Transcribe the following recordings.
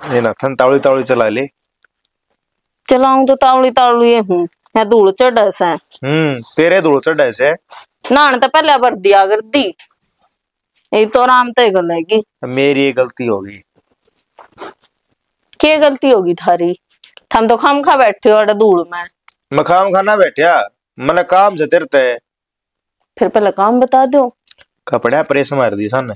ये ना थन तावड़ी तावड़ी चला ले। चलाऊं तो तावड़ी तावड़ी हूँ मैं धूल चढ़ से। तेरे धूल चढ़ से नहाने तो पहले भर दिया कर दी। ये तो आराम तय कर लेगी। मेरी गलती होगी। क्या गलती होगी थारी? थम तो खाम खा बैठे हो धूल में। मैं खाम खाना बैठा मैंने काम से तेरते। फिर पहले काम बता दो। कपड़े प्रेस मार दी सन।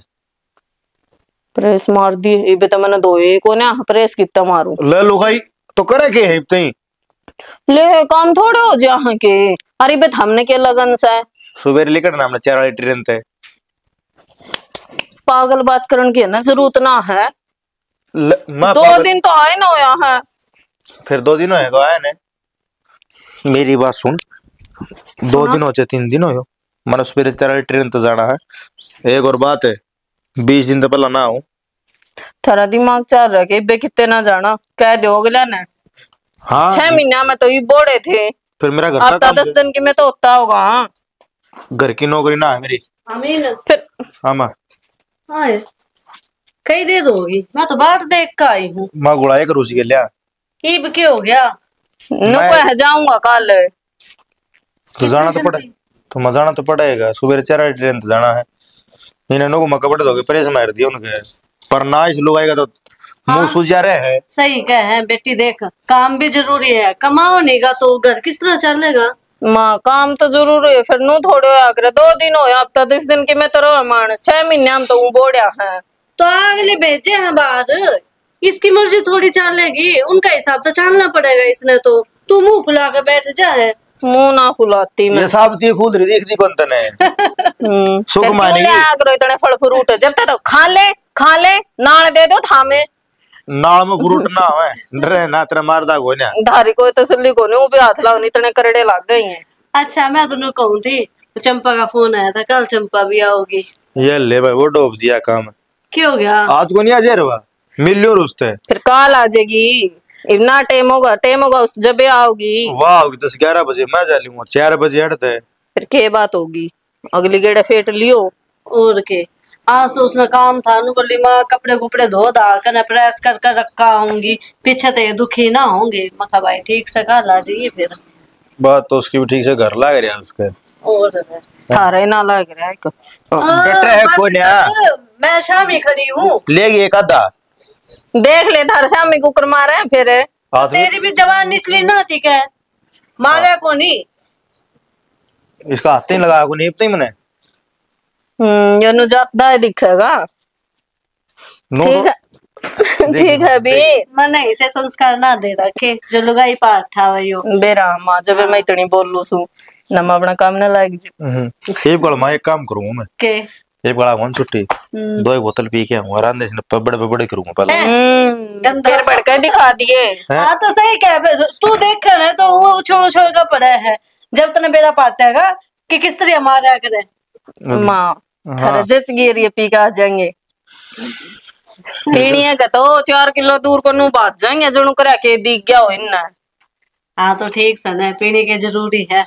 प्रेस मार दी ये तो मैंने दो को ना प्रेस कितना मारू ले लुगाई तो करे के है तई ले काम थोड़े हो जा के। अरे बे हमने के लगन से सुबह लिखना हमने 4 वाली ट्रेन थे। पागल बात करने की ना जरूरत ना है। 2 दिन तो आए ना होया है। फिर 2 दिन होएगा आया ने। मेरी बात सुन 2 दिन हो चाहे 3 दिन हो मैंने सुबह 4 वाली ट्रेन तो जाना है। एक और बात है 20 दिन तो पहला ना हो। थारा दिमाग चल रहा है बे कितने ना जाना कह दो अगला ने। हाँ 6 महीना में तो ये बोड़े थे। फिर मेरा घर का काम 10 दिन की में तो होता होगा। घर की नौकरी ना है मेरी। अमीन फिर हाँ माँ हाँ कई देर होगी मैं तो बाहर देख कर आई हूँ। माँ गुड़ाई कर उसी के लिया ईब के हो गया मैं जाऊंगा कल। तो जाना तो पड़े तो मैं जाना तो पड़ेगा सुबह 4 वाली ट्रेन तो जाना है। इन्हें नो को कपड़े धोके प्रेस मार दिया उनके पर ना इस लोग आएगा तो मुंह सूझा रहे है। सही कह है बेटी देख काम भी जरूरी है कमाओ नहीं गा तो घर किस तरह चलेगा। माँ काम तो जरूरी है फिर नू थोड़े होया करे 2 दिन होया अब तो 10 दिन की में तो रहा मानस 6 महीने हम तो बोड़िया है। तो अगले भेजे हैं बाहर इसकी मर्जी थोड़ी चलेगी उनका हिसाब तो चलना पड़ेगा इसने तो तू मुंह फुला कर बैठ जा है। मुंह ना फुलाती मैं ये साबती फूल रही देख दी कौन तने सुख मानेगी आग्रह इतने फल फ्रूट जब तक तो खा ले नाल दे दो थामे नाल में फ्रूट ना होए डरे ना तेरा मारदा को ना धारी को तसल्ली को नहीं वो भी हाथ लाओ इतने करड़े लग गई हैं। अच्छा मैं तो कहूँ थी चंपा का फोन आया था कल चंपा भी आओगी। ये ले भाई वो डोब दिया काम। क्या हो गया आज को नहीं आ जाएगा मिलियो रुस्ते फिर कल आ जाएगी इतना टाइम होगा उस जब आओगी। वाह 10-11 बजे मैं जा लूंगा 4 बजे हटते फिर क्या बात होगी अगली गेड़े फेट लियो और के आज तो उसने काम था नु बोली माँ कपड़े कुपड़े धो दा कर प्रेस कर कर रखा होंगी पीछे तो दुखी ना होंगे मखा भाई ठीक से कल आ जाइए फिर। बात तो उसकी भी ठीक से घर लग रहा है उसके और थारे ना लग रहा है बेटा है कोई नहीं मैं शाम ही खड़ी हूँ लेगी एक आधा देख ले थारे सामने कुकर मारे हैं फिर तेरी भी जवान निचली ना ठीक है मारे को नहीं इसका हाथ नहीं लगा को नहीं पता मैंने ये नु ज्यादा दिखेगा ठीक है ठीक है भी मन ऐसे संस्कार ना दे रखे जो लुगाई पाठ था वयो बेरा मां जब मैं इतनी बोल लू सु नम अपना काम ना लाग जी एक बार मैं एक काम करूंगा मैं के एक बार आऊंगा छुट्टी 2 बोतल पी के आऊंगा रांधे से बड़े करूंगा पहले फिर बढ़कर दिखा दिए। हाँ तो सही कह तू देख ना तो वो छोड़ छोड़ का पड़ा है जब तने बेरा पाटेगा कि किस तरह मारा करे मां थारा जच गिर ये पी के आ जाएंगे पीणिया का तो 4 किलो दूर को नु बात जाएंगे जणु करा के दिख गया हो इन्ना। हाँ तो ठीक सन पीने के जरूरी है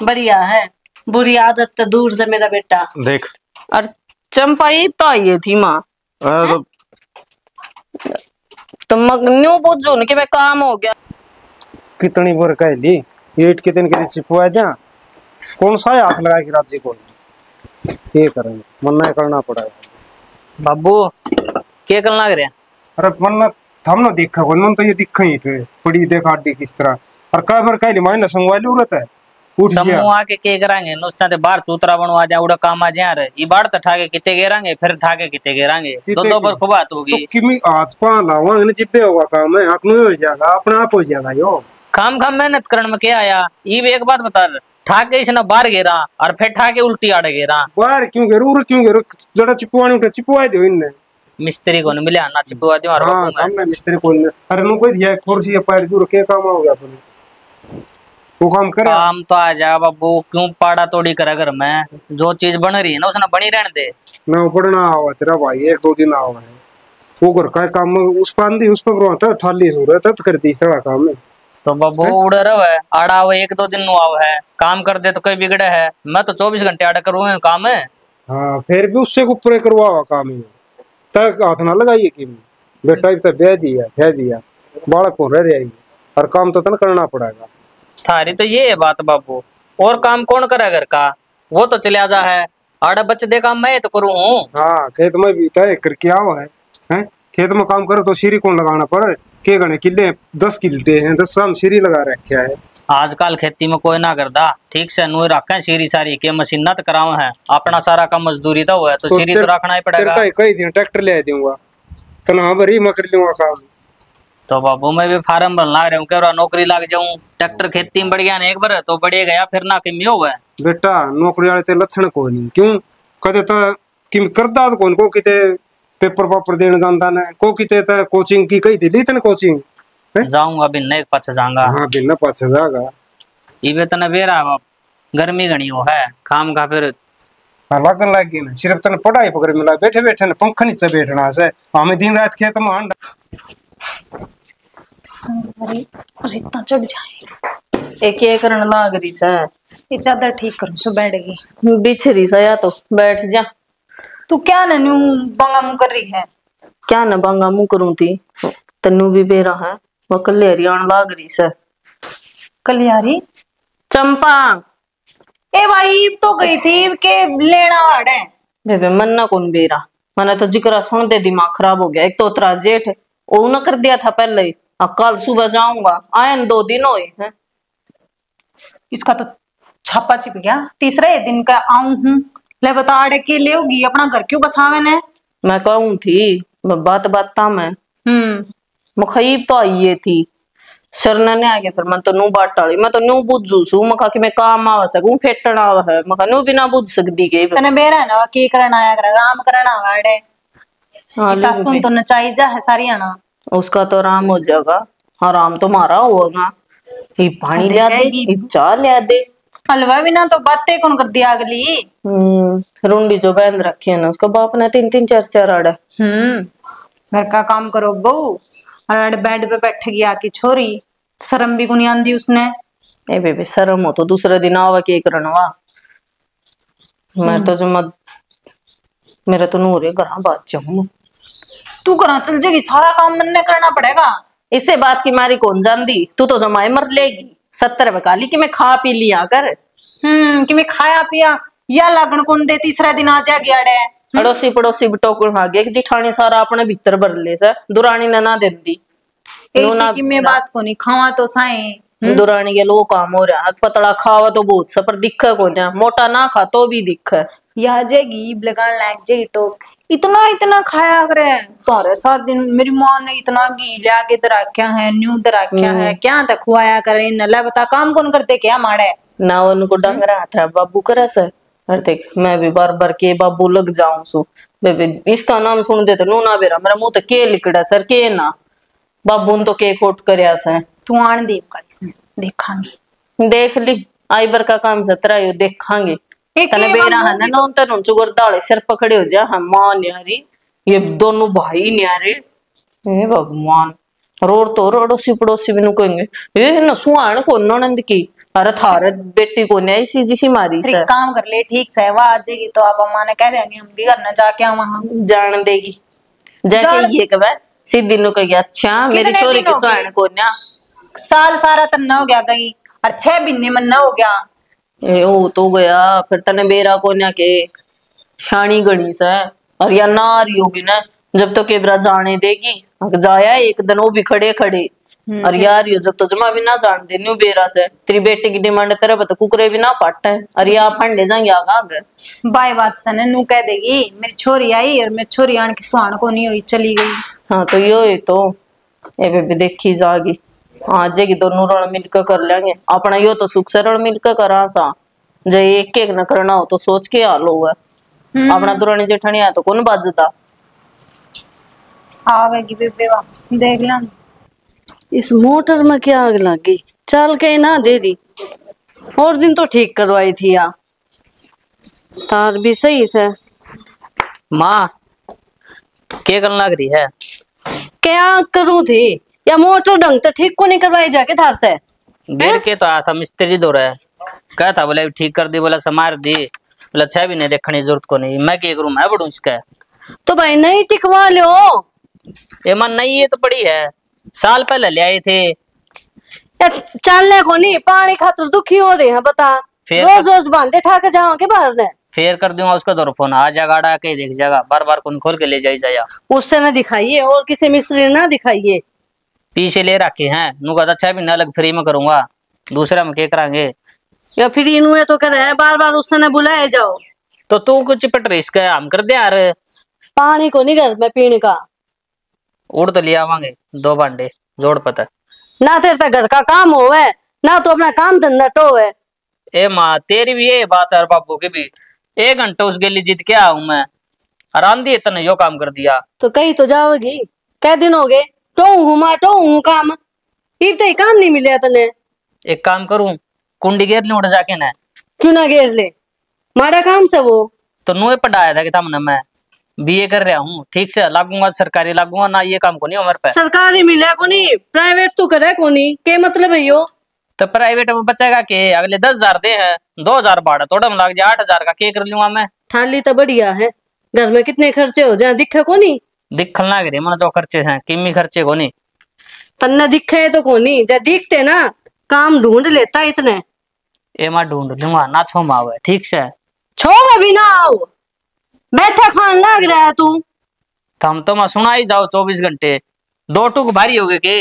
बढ़िया है बुरी आदत तो दूर से मेरा बेटा देख और चंपा ही तो ये थी माँ तो न्यू पूछो न कि मैं काम हो गया कितनी बार कह ली ईट कितने के चिपवा जा कौन सा हाथ लगा के राज्य को क्या करेंगे मन्ना करना पड़ेगा बाबू क्या करना लग रहा है। अरे मन्ना हम ना देखा कोई मन तो ये दिखा ही पड़ी देखा डी किस तरह और कई बार कह ली मायने संगवाली उड़ता है समूह आके के करांगे नुस्ता ते बाहर चूतरा बनवा जा उड़ा काम आ जा रे ई बाड़ त ठाके किते गेरांगे फिर ठाके किते गेरांगे दो पर खुबात होगी तो किमी हाथ पा लावा ने जिब्बे होगा काम है हाथ में हो जाएगा अपने आप हो जाएगा यो काम मेहनत करन में क्या आया ई भी एक बात बता ठाके इसने बाहर गेरा और फिर ठाके उल्टी आड़े गेरा बाहर क्यों गेरू जड़ा चिपवाने उठे चिपवा दो इनने मिस्त्री को मिले ना चिपवा दो और हां हमने मिस्त्री को अरे नु कोई दिया कुर्सी पैर दूर के काम हो गया अपन वो काम करे काम तो आ जा बाबू क्यों पाड़ा तोड़ी करा घर में जो चीज बन रही है ना उसने बनी रहने दे ना पड़ना आवा तेरा भाई 1-2 दिन आवा है वो घर का काम उस पांदी उस पर करवाता ठाली जरूरत है तो कर दी सारा काम है तो बाबू उड़े रहे आड़ा हुए 1-2 दिन नु आव है काम कर दे तो कोई बिगड़े है मैं तो 24 घंटे आड़ा करूंगा काम है। हाँ फिर भी उससे ऊपर करवावा काम ही तक हाथ ना लगाइए कि बेटा भी तो बह दिया कह दिया बालक को रह रही और काम तो तन करना पड़ेगा। थारी तो ये है बात बाबू, और काम कौन करे घर का, वो तो चले जा है, आड़े बच्चे दे काम मैं तो करूँ हूँ। हाँ खेत में भी तय करके आओ है, हैं? खेत में काम करो तो सीरी कौन लगाना पड़े, के गणे किले 10 किले हैं 10 साम सीरी लगा रखा है। आजकल खेती में कोई ना करदा, ठीक से नुई रखे सीरी सारी के मशीन तो कराओ है, अपना सारा काम मजदूरी तो हुआ तो सीरी तो रखना ही पड़ेगा। कई दिन ट्रैक्टर ले दूंगा तना भरी मैं कर लूंगा काम। तो बाबू मैं भी फार्म भरना लग रहा हूँ, क्या नौकरी लग जाऊं, ट्रैक्टर खेती में बढ़ गया ना एक बार तो बढ़िया गया, फिर ना कि हुआ है। बेटा नौकरी वाले ते लक्षण कोई नहीं, क्यों कदे तो किम करदा तो कौन को किते पेपर पापर देने जानता ना, को किते तो कोचिंग की कही थी ली तने कोचिंग जाऊंगा बिन नहीं पाछे जाऊंगा। हाँ बिन पाछे जाएगा इबे तना बेरा गर्मी घनी हो है काम का, फिर हाँ लगन लग गई ना, सिर्फ तने पढ़ाई पकड़ मिला बैठे बैठे ना पंखा नीचे बैठना से, हमें दिन रात खेत में इतना चढ़ जाए एक ये करन लाग रही से, ये चादर ठीक करो सो बैठेगी बिछरी सा या तो बैठ जा। तू क्या ननू बंगा मुंह कर रही है? क्या न बांगा मुंह करूं थी, तन्नू भी बेरा है वो कलेरी आन लाग रही से। कलियारी चंपा ए भाई तो गई थी के लेना वाड़े बेबे मन ना कौन बेरा, मैंने तो जिक्र सुन दे दिमाग खराब हो गया। एक तो उतरा जेठ वो न कर दिया था पहले ही, अब कल सुबह जाऊंगा, आए 2 दिन हुए हैं। इसका तो छापा छिप गया, तीसरे दिन का आऊं हूँ ले बता आड़े के ले होगी अपना घर क्यों बसावे ने? मैं कहूं थी बात बात था मैं मुखईब तो आई थी सरना ने आगे, फिर मैं तो नू बाट टाली, मैं तो नू बुझू सू मखा कि मैं काम आवा सकूं फेटना है, मखा नू बिना बुझ सकदी के तने बेरा ना की करना आया कर राम करना वाड़े। हाँ, सासुन तो नचाई जा है सारी आना, उसका तो आराम हो जाएगा, आराम तो मारा होगा। ये पानी लिया दे, ये चाय लिया दे, हलवा भी ना तो बातें कौन कर दिया अगली। रुंडी जो बहन रखी है ना उसका बाप ने 3-3 4-4 आड़े। घर का काम करो बहू, और बेड पे बैठ गई आकी छोरी, शर्म भी कोनी आंदी उसने। ए बेबे शर्म हो तो दूसरे दिन आवा के करनवा, मैं तो जमा मेरा तो नूरे घर बात जाऊं, तू करा चल जाएगी सारा काम मन ने करना पड़ेगा। इससे बात की मारी कौन जानती, तू तो जमाए मर लेगी 70 बकाली कि मैं खा पी लिया कर। कि मैं खाया पिया या लागण कौन दे, तीसरा दिन आ जा गया डे। अड़ोसी पड़ोसी बटोकुर भागे कि जिठानी सारा अपने भीतर भर ले से, दुरानी ने ना देंदी ऐसी कि मैं बात को नहीं खावा तो साए दुरानी के लो काम हो रहा, पतला खावा तो बहुत सा पर दिक्कत को ना, मोटा ना खा तो भी दिक्कत। या जेगी लगन लाग जे टोक, इतना इतना खाया करे तारे सार दिन। मेरी माँ ने इतना घी लिया के दराख्या है, न्यू दराख्या है, क्या तक खुआया करे नल्ला बता काम कौन करते क्या माड़े ना उनको डंग रहा था बाबू करे सर। अरे देख मैं भी बार बार के बाबू लग जाऊं सु बेबे, इसका नाम सुन दे तो नू ना बेरा मेरा मुंह तो के लिकड़ा सर के ना बाबू तो के खोट करया से। तू आन देव का देखांगी देख ली आई बर का काम सतरा यो देखांगे तने बेरा है ना नौन तन चुगर दाले सिर पकड़े हो जा। हम मां न्यारी ये दोनों भाई न्यारे, हे भगवान रोड तो रोडोसी पड़ोसी भी नु कहेंगे ये न सुहान को ननंद की, अरे थारे बेटी को नहीं सी जी सी मारी से काम कर ले ठीक से वो आ जाएगी तो आप अम्मा ने कह देंगे हम भी घर न जाके वहां जान देगी जाके ये कब सीधी नु कह अच्छा मेरी छोरी की सुहान को ना साल सारा तन्ना हो गया गई और 6 महीने मन्ना हो गया ए ओ तो गया फिर तने बेरा को ना के शानी गणी से और या नारी होगी ना जब तो केबरा जाने देगी जाया एक दिन वो भी खड़े खड़े और यार यो जब तो जमा भी ना जान दे न्यू बेरा से तेरी बेटे की डिमांड तेरे बता कुकरे भी ना पाट है और या फंडे जाएंगे आगे बाय बात सने नू कह देगी मेरी छोरी आई और मेरी छोरी आन की सुहान को नहीं हुई चली गई। हाँ तो यो है तो ए बेबी देखी जागी आ जाएगी दोनों रण मिलकर कर लेंगे अपना यो तो सुख से रण मिलकर करा सा जे एक एक न करना हो तो सोच के हाल हुआ अपना दुरानी जेठानी है तो कौन बाजता आवेगी बेबे देख लेना। इस मोटर में क्या आग लग गई, चल के ना दे दी और दिन तो ठीक करवाई थी या तार भी सही से। माँ क्या करने लग रही है? क्या करूं थी या मोटर ढंग तो ठीक को नहीं करवाई जाके थार से गिर के तो आया था मिस्त्री दो रहा है क्या था बोले ठीक कर दी बोला समार दी बोला 6 भी नहीं देखने की जरूरत को नहीं मैं क्या करूं मैं बड़ू इसका तो भाई नहीं टिकवा लो ये मन नहीं, ये तो पड़ी है, साल पहले ले आए थे। चलने को नहीं, पानी खातर दुखी हो रहे हैं बता। फिर रोज रोज बांधे ठा के जाओ के बाहर ने। फेर कर दूंगा उसका दो फोन, आ जाएगा आड़ा के देख जाएगा, बार बार कौन खोल के ले जाया। उससे न दिखाइए और किसी मिस्त्री ना दिखाइए। पीछे ले रखे हैं, नु कहता 6 महीना अलग फ्री में करूंगा, दूसरा में क्या कराएंगे। या फिर इन्हें तो कर है बार बार उससे न बुलाए जाओ। तो तू कुछ चिपट रिस्क है, हम कर दे यार। पानी को नहीं घर में पीने का। उड़ तो ले आवांगे 2 बांडे जोड़ पता। ना तेरे तक घर का काम होवे, ना तो अपना काम धंधा टोवे। ए माँ तेरी भी ये बात है और बापू की भी। 1 घंटा उस गली जीत के आऊं मैं, आराम दिए तने यो काम कर दिया। तो कहीं तो जाओगी, कै दिन हो गए तो हूँ काम। इब तो काम नहीं मिले तने। एक काम करूं, कुंडी गेर ले उड़ जाके ना। क्यों ना घेर ले, माड़ा काम से वो। तो नुए पढ़ाया था कि तमने मैं बीए कर रहा हूँ, ठीक से लागूंगा सरकारी लागूंगा ना, ये काम को नहीं हमारे पे। सरकारी मिले को नहीं, प्राइवेट तो करे को नहीं, के मतलब है यो। तो प्राइवेट में बचेगा के, अगले 10,000 दे हैं, 2,000 भाड़ा थोड़ा में लग जाए, 8,000 का के कर लूंगा मैं। थाली तो बढ़िया है, घर में कितने खर्चे हो जाए दिखे को नहीं। दिखल ना गिरे मन जो खर्चे हैं, किमी खर्चे को नहीं। तन्ने दिखे तो को नहीं, जब दिखते ना काम ढूंढ लेता इतने। ए मैं ढूंढ लूंगा ना, छो मावे ठीक से। छो में भी ना आओ, बैठा खान लग रहा है तू। हम तो मैं सुना ही जाओ 24 घंटे, 2 टूक भारी हो गए के।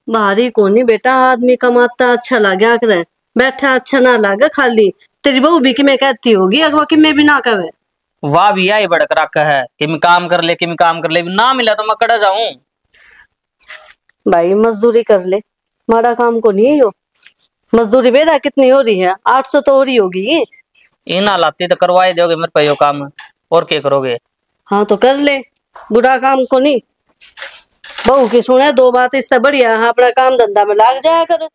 भारी को नहीं बेटा, आदमी कमाता अच्छा लगा करे, बैठा अच्छा ना लगे खाली। तेरी बहू भी कि मैं कहती होगी अगवा कि मैं भी ना कहे। वाह भी आई बड़क रखा है कि मैं काम कर ले, कि मैं काम कर ले, ना मिला तो मैं कड़ा जाऊं। भाई मजदूरी कर ले, माड़ा काम को नहीं है यो। मजदूरी बेटा कितनी हो रही है, 800 तो हो रही होगी। इना लाती तो करवाए दोगे मेरे पे यो काम, और क्या करोगे। हाँ तो कर ले, बुरा काम को नहीं। बहू की सुने 2 बात इससे बढ़िया है अपना काम धंधा में लाग जाया कर।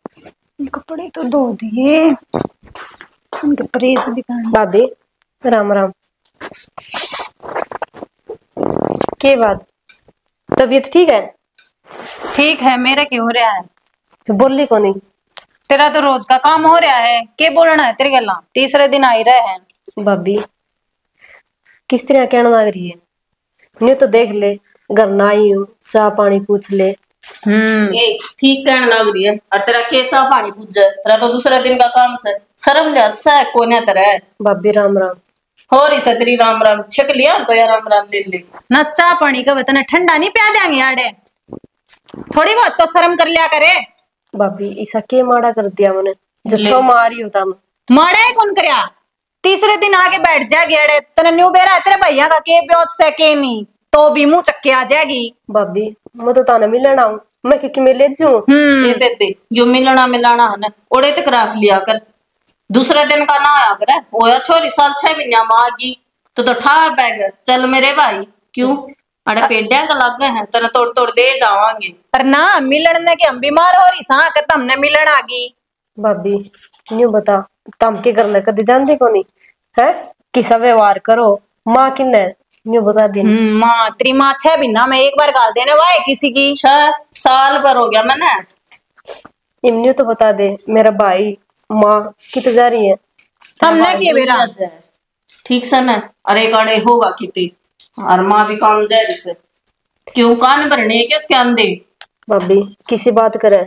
कपड़े तो धो दिए, उनके प्रेस भी करना। भाभी राम राम। के बात, तबीयत ठीक है? ठीक है, मेरे क्यों हो रहा है? बोली को नहीं? तेरा तो रोज का काम हो रहा है, के बोलना है तेरे गला? तीसरे दिन आई रहे हैं। भाभी किस तरह कहना लग रही है? नहीं तो देख ले, घर ना आई हूँ, चाह पानी पूछ ले। ए ठीक कहने लग रही है, और तेरा के चाह पानी पूछ जाए, तेरा तो दूसरा दिन का काम से शर्म ले सा कोने तेरा। भाभी राम राम। हो रही से तेरी राम राम, छक लिया तो यार राम राम ले ले। ना चाह पानी का वतन ठंडा नहीं पिया देंगे याडे, थोड़ी बहुत तो शर्म कर लिया करे। भाभी ऐसा के माड़ा कर दिया मैंने, जो छो मारी होता मैं। माड़े कौन करया? तीसरे दिन आके बैठ जाएगी अड़े, तने न्यू बेरा तेरे भैया का के ब्योत से के नहीं, तो भी मुंह चक्के आ जाएगी। भाभी मैं तो ताने मिलना आऊं, मैं कि मैं ले जाऊं। ए बेबे यो मिलना मिलाना है ना, ओड़े तक रख लिया कर, दूसरे दिन का ना आया कर। ओया छोरी साल 6 महीना मांगी तो ठा बैगर चल मेरे भाई, क्यों अरे पेड्या का लग गए हैं, तेने तोड़ तोड़ दे जावांगे। पर ना मिलन ने के हम बीमार हो रही सा के तमने मिलन आ गई। भाभी न्यू बता, तम के घर में कदी जानते को नहीं है, किसा व्यवहार करो माँ किन्ने न्यू बता दे। माँ तेरी माँ 6 महीना में एक बार गाल देने वाले किसी की। 6 साल पर हो गया मैंने। इमन्यू तो बता दे, मेरा भाई माँ कित जा रही है? हमने के बेरा ठीक से ना, अरे काड़े होगा कितनी, और माँ भी काम जाए से क्यों कान भरने के उसके अंधे। भाभी किसी बात करे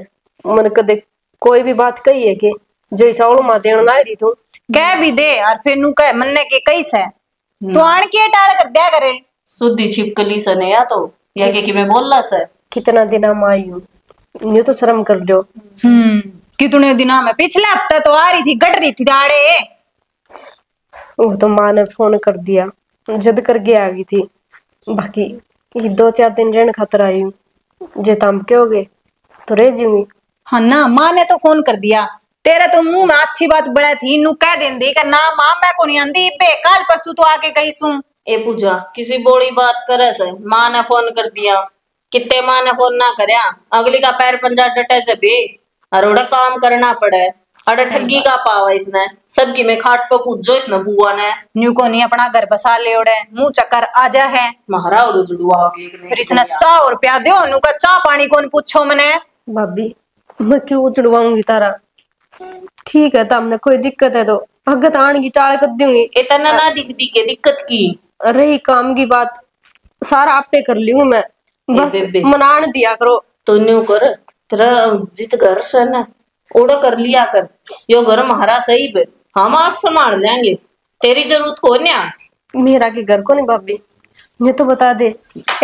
मन कदे कोई भी बात कही है कि जो ऐसा ओलो माँ देना ना रही तू कह भी दे और फिर नु कह मन्ने के कई से तो आन के टाल कर दिया करे। सुधी छिपकली से नहीं या तो या के मैं बोल रहा सर कितना दिन हम आई हूँ, न्यू तो शर्म कर लो। कितने दिनों में? पिछले हफ्ते तो आ रही थी, गट रही थी दाड़े। वो तो माँ ने फोन कर दिया, जद करके आ गई थी। बाकी ये 2-4 दिन रहने खातर आई हूँ, जे तम के हो गए तो रह जाऊंगी। हाँ ना, माँ ने तो फोन कर दिया, तेरे तो मुंह में अच्छी बात बड़ा थी, नु कह देंदी कि ना माँ मैं को नहीं आंदी, बेकाल परसों तो आके कही सुन। ए पूजा किसी बोली बात करे से माँ ने फोन कर दिया, कितने माँ ने फोन ना करया, अगली का पैर पंजा डटे से भी अरोड़ा काम करना पड़े। अरे ठगी का पावा इसने, सबकी में खाट पर पूछो इसने बुआ ने। न्यू को नहीं अपना घर बसा ले उड़े, मुंह चक्कर आजा है महारा और जुड़वा हो गई। फिर इसने 4 रुपया दो, नु का चाह पानी कौन पूछो मने। भाभी मैं क्यों उतरवाऊंगी तारा? ठीक है तमने कोई दिक्कत है तो भगत आन की टाल कर दूंगी। इतना ना दिखती के दिक्कत की रही काम की बात सारा आपे कर ली हूँ मैं, बस बेबे मनान दिया करो। तो न्यू कर, तेरा जित घर से ना ओड़ा कर लिया कर। यो घर हमारा सही है, हम आप संभाल लेंगे, तेरी जरूरत को नहीं। मेरा के घर को नहीं भाभी, ये तो बता दे।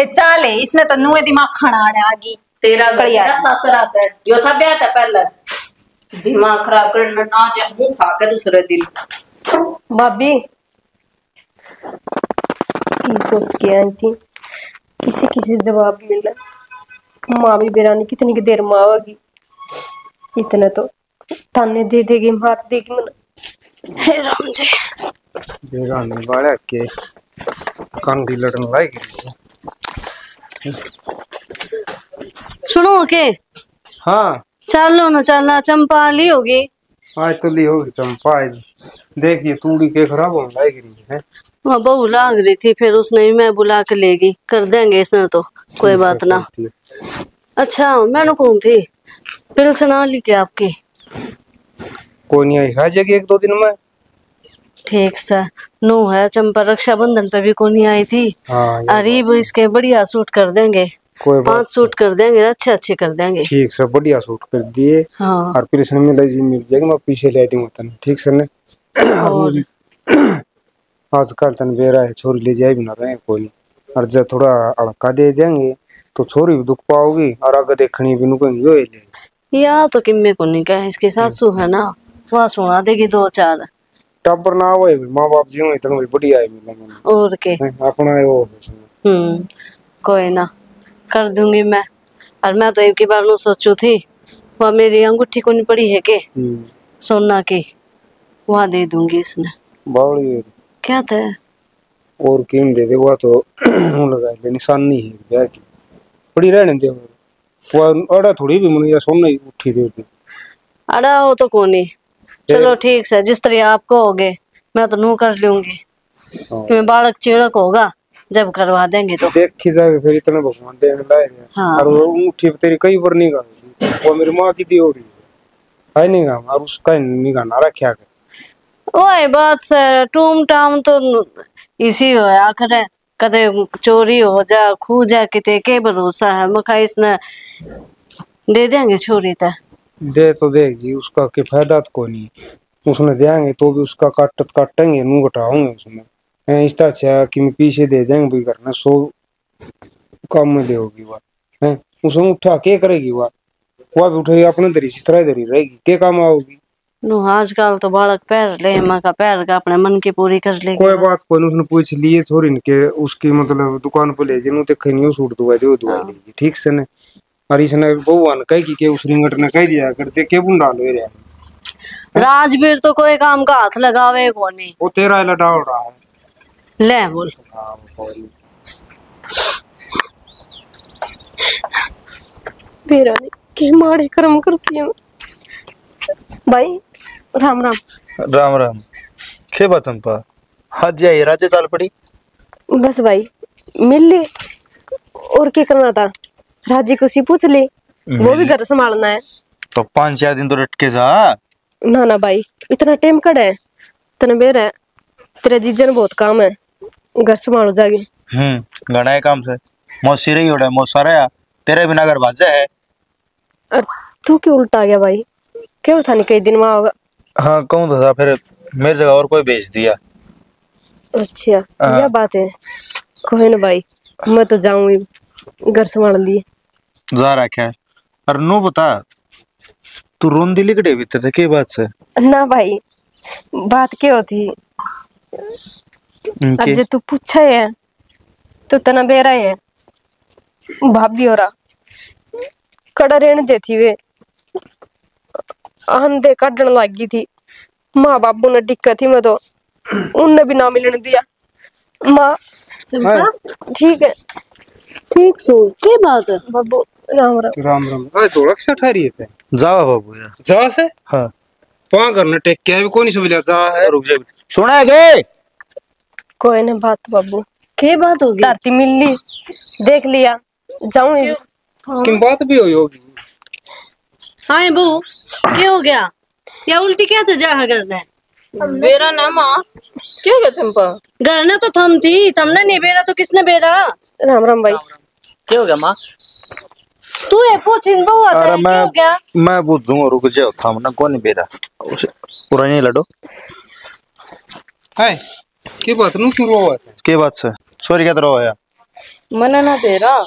ए चाले इसने तो नुए दिमाग खाना आने आगी। तेरा तेरा ससुरा से यो था ब्याह था पहले, दिमाग खराब करना ना जा मुंह खा के दूसरे दिन। भाभी की सोच के आई थी, किसी किसी जवाब मिला। माँ भी बेरानी कितनी की देर माँ आवेगी, इतने तो ताने दे देगी, मार देगी मन। हे राम जी, बेगाने वाला के कांडी लड़न लायक। सुनो के हाँ चलो ना, चलना चंपा ली होगी। आज तो ली होगी चंपा। आज देखिए तूड़ी के खराब होने लायक रही है। वहाँ बहू लाग रही थी, फिर उसने भी मैं बुला के लेगी, कर देंगे इसने तो कोई बात ना। अच्छा मैंने कौन थी पिल सुना ली क्या आपकी? कोई नहीं आई है जगह एक दो दिन में। ठीक से नो है, चंपा रक्षाबंधन पे भी कोई नहीं आई थी। हाँ अरे वो इसके बढ़िया सूट कर देंगे, कोई बात 5 सूट कर देंगे, अच्छे अच्छे कर देंगे। ठीक से बढ़िया सूट कर दिए। हाँ और फिर इसने मिल जाएगी, मैं पीछे ले दूंगा तन ठीक से ने। और आजकल तन बेरा है, छोरी ले जाए भी ना रहे कोई नहीं। और जब थोड़ा अड़का दे देंगे तो छोरी भी दुख पाओगी, और आगे देखनी भी नुकेंगी यो ले। या तो किम्मे को नहीं कहे, इसकी सासू है ना वहाँ सुना देगी 2-4। टब्बर ना हो माँ बाप जी हो इतना बढ़िया है मिलेंगे और के अपना वो। कोई ना, कर दूंगी मैं। और मैं तो एक ही बार नु सोचू थी, वह मेरी अंगूठी को नहीं पड़ी है के सोना की, वहाँ दे दूंगी इसने। बावड़ी क्या था और कीम दे दे, वो तो लगा ले निशानी है ब्याह की, पड़ी रहने दे। वो अड़ा थोड़ी भी मन या सोना ही उठी दे दे। अड़ा हो तो कोनी, चलो ठीक है, जिस तरह आप कहोगे मैं तो नू कर लूंगी। कि मैं बालक चिड़क होगा जब करवा देंगे तो देखी जाके फिर इतना भगवान देने लाए। हाँ। और वो मुट्ठी तेरी कई बार नहीं गाली, वो मेरी माँ की दी हो रही है नहीं गा, और उसका नहीं गाना रखा कर। ओए बात से टूम टाम तो इसी हो आखिर है, कदे चोरी हो जा खू जा किते के भरोसा है। मखा इसने दे देंगे छोरी तक दे तो देगी, उसका के फायदा तो कोई नहीं। उसने देंगे तो भी उसका काटेंगे मुंह घटाओगे उसमें। इसका अच्छा कि मैं पीछे दे देंगे भी करना 100 काम में देगी वह है। उसमें उठा के करेगी वह भी उठेगी अपने दरी इस तरह दरी रहेगी, के काम आओगी। नो आजकल तो बालक पैर ले माँ का पैर का अपने मन की पूरी कर ले। कोई बात कोई नहीं, उसने पूछ लिए थोड़ी न के उसकी मतलब दुकान पर ले जाए तो नहीं सूट दुआ दे दुआ लेगी ठीक से ने। और इसने बहुआन कही कि उस रिंगट ने कह दिया करते के बुंडा ले रहा। राजवीर तो कोई काम का हाथ लगावे को नहीं, वो तेरा लटा उड़ा है ले बोल। बेरानी के माड़े कर्म करती है भाई। राम राम। राम राम। के बात चंपा आज या राजे चाल पड़ी? बस भाई मिल ली, और क्या करना था, राजी को सी पूछ ली, वो भी घर संभालना है। तो 5-4 दिन तो रटके जा। ना ना भाई इतना टाइम कड़ है, तने बेर है, तेरा जीजन बहुत काम है, घर संभालो जागे। घना है काम से मौसी रही होड़ा मौसा रहा, तेरे बिना घर बाजा है। और तू क्यों उल्टा आ गया भाई, क्या था नहीं कई दिन वहां होगा। हाँ कहूँ तो था, फिर मेरी जगह और कोई भेज दिया। अच्छा यह बात है, कोई ना भाई, मैं तो जाऊंगी घर संभाल लिए। जा रखा है। और नो बता तू रोन दिली कटे भीतर थे के बात से? ना भाई बात क्या होती, आज तू पूछा है तो तना बेरा है, भाभी हो रहा कड़ा रहने देती वे अंधे काटने लगी थी। माँ बाबू ने टिक्का थी, मैं तो उनने भी ना मिलने दिया। माँ ठीक है ठीक सो के बात है बाबू। राम राम। राम राम। आज धोड़क से ठहरी थे जावा बाबू यार जा से। हाँ वहां करना टेक के भी कोई नहीं समझ जा है। रुक जा सुना है के कोई ना बात बाबू, के बात होगी? धरती मिल ली देख लिया जाऊंगी। किन बात भी हुई होगी। हाँ बहू क्या हो गया, या उल्टी क्या था जा करना है? बेरा ना माँ क्या गया चंपा? घर ना तो थम थी, थमने नहीं बेरा तो किसने बेरा? राम राम भाई। क्या हो गया माँ? तू ये पूछिन बहु आता अरे है क्या हो गया? मैं पूछूंगा, रुक जाओ, थाम ना, कौन बेरा पूरा नहीं लड़ो। है की बात नु शुरू हुआ था? के बात से सॉरी क्या तरह आया? मना ना बेरा,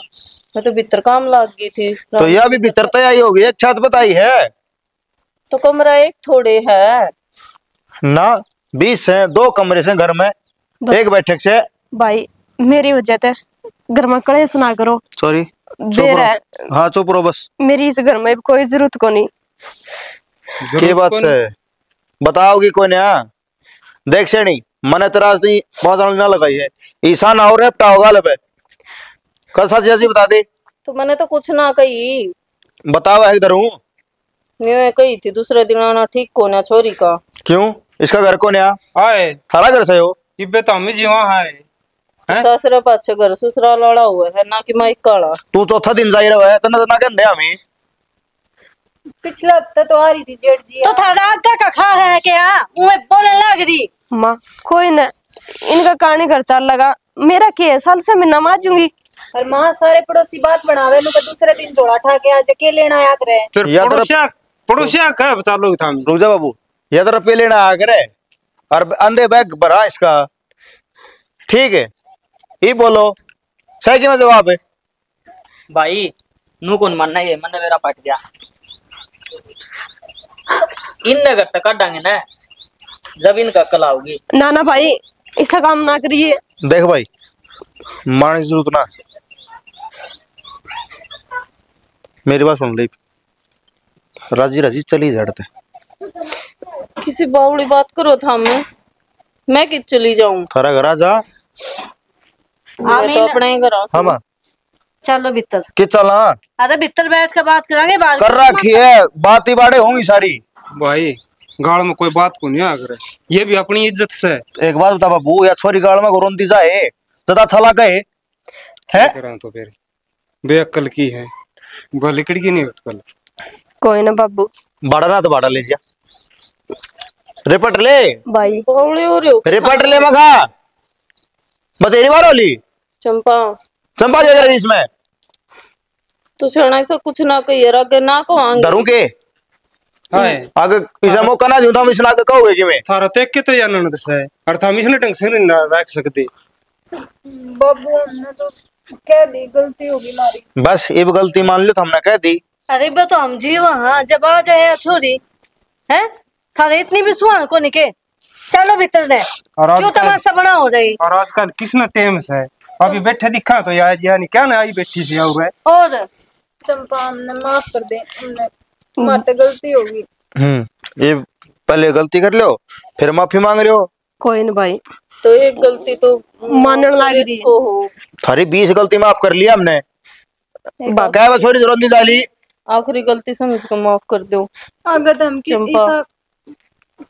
मैं तो भीतर काम लाग गई थी। तो यह भी भीतर तैयारी होगी, एक छत बताई है तो कमरा एक थोड़े है ना, 20 है, 2 कमरे से घर में, एक बैठक से। भाई मेरी वजह से घर में कलेश ना करो। सॉरी, बेर है, हाँ चुप रहो बस। मेरी इस घर में कोई जरूरत को नहीं। के बात से बताओगी कोई ना? देख से नहीं मने तराज नहीं बहुत ना लगाई है, ईसा ना और रेपटा होगा लबे कल सच जैसी बता दे। तो मैंने तो कुछ ना कही, बताओ है इधर हूँ। मैं कही थी दूसरे दिन आना ठीक को ना छोरी का। क्यों, इसका घर कौन है? आए थारा घर से हो? इबे तो हम जीवा है हैं? सासरा पाछे घर ससुराल लड़ा हुआ है ना कि माइक काला। तू चौथा दिन जाई रहा है तना तना कहंदे हमें। पिछला हफ्ता तो आ रही थी जेठ जी। तो थारा आगा का खा है क्या? मैं बोलने लग रही। माँ कोई न, इनका कहानी घर चल लगा, मेरा के साल से मैं नमाजूंगी। और माँ सारे पड़ोसी बात बनावे नु दूसरे दिन जोड़ा ठा के आज के लेना आया करे। फिर या तरफ- पड़ोसिया का बता लो था हम। रुक जा बाबू, या तो रुपये लेना आ करे और अंधे बैग भरा इसका, ठीक है ये बोलो सही कि मैं जवाब है। भाई नू कौन मानना है, मन मेरा पट गया। इन घर तक काटांगे ना जब इनका कल आओगी। ना ना भाई ऐसा काम ना करिए। देख भाई मारने की जरूरत ना, मेरी बात सुन ले, राजी राजी चली जाते। किसी बावड़ी बात करो था मैं कि चली जाऊं। थारा घर आ जा, मैं तो अपने ही घर आ सकूं। हम चलो भीतर। कि चला अरे भीतर बैठ कर बात करेंगे बाहर कर रखी है, बात ही बाड़े होंगी सारी। भाई गाड़ में कोई बात को नहीं आ करे, ये भी अपनी इज्जत से। एक बात बता बाबू, या छोरी गाड़ में रोंती जाए ज्यादा छला कहे है करा तो फिर बेअक्ल की है, भलिकड़ी की नहीं अक्ल। कोई ना बाबू, बाड़ा ना तो बाड़ा ले जा, रिपट ले भाई बावड़ी हो रही हो रिपट ले मखा बतेरी बार होली चंपा। चंपा क्या कर इसमें तो छेड़ा ऐसा कुछ ना कहिए, आगे ना कहवांगे। डरू के हाय आगे इसे मौका ना दूं तो हम इस लाके कहोगे कि मैं थारा तो एक के तो या ननद से और हम इसने ढंग से नहीं रख सकते। बाबू हमने तो कह दी गलती होगी हमारी। बस ये गलती मान लो तो हमने कह दी। अरे बे तो हम जी वहाँ जब आ जाए छोरी है थारे इतनी भी सुहान को निके। चलो भीतर दे, और क्यों तमाशा बना हो रही? और आजकल किसने टेम से अभी बैठे दिखा तो या जी क्या ना आई बैठी सी और है। और चंपा हमने माफ कर दे, हमने हमारे से गलती होगी। ये पहले गलती कर लो फिर माफी मांग रहे हो। कोई ना भाई, तो एक गलती तो मानने लग रही है। को हो। थारी 20 गलती माफ कर लिया हमने, क्या वो छोरी जरूरत नहीं डाली। आखिरी गलती समझ कर माफ कर दो। अगर हम की चंपा। ऐसा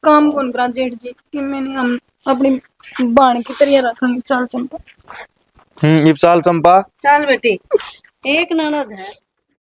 काम कौन करा जेठ जी कि मैंने हम अपनी बाण की तरह रखेंगे। चल चंपा। इब साल चंपा चल बेटी, एक ननद है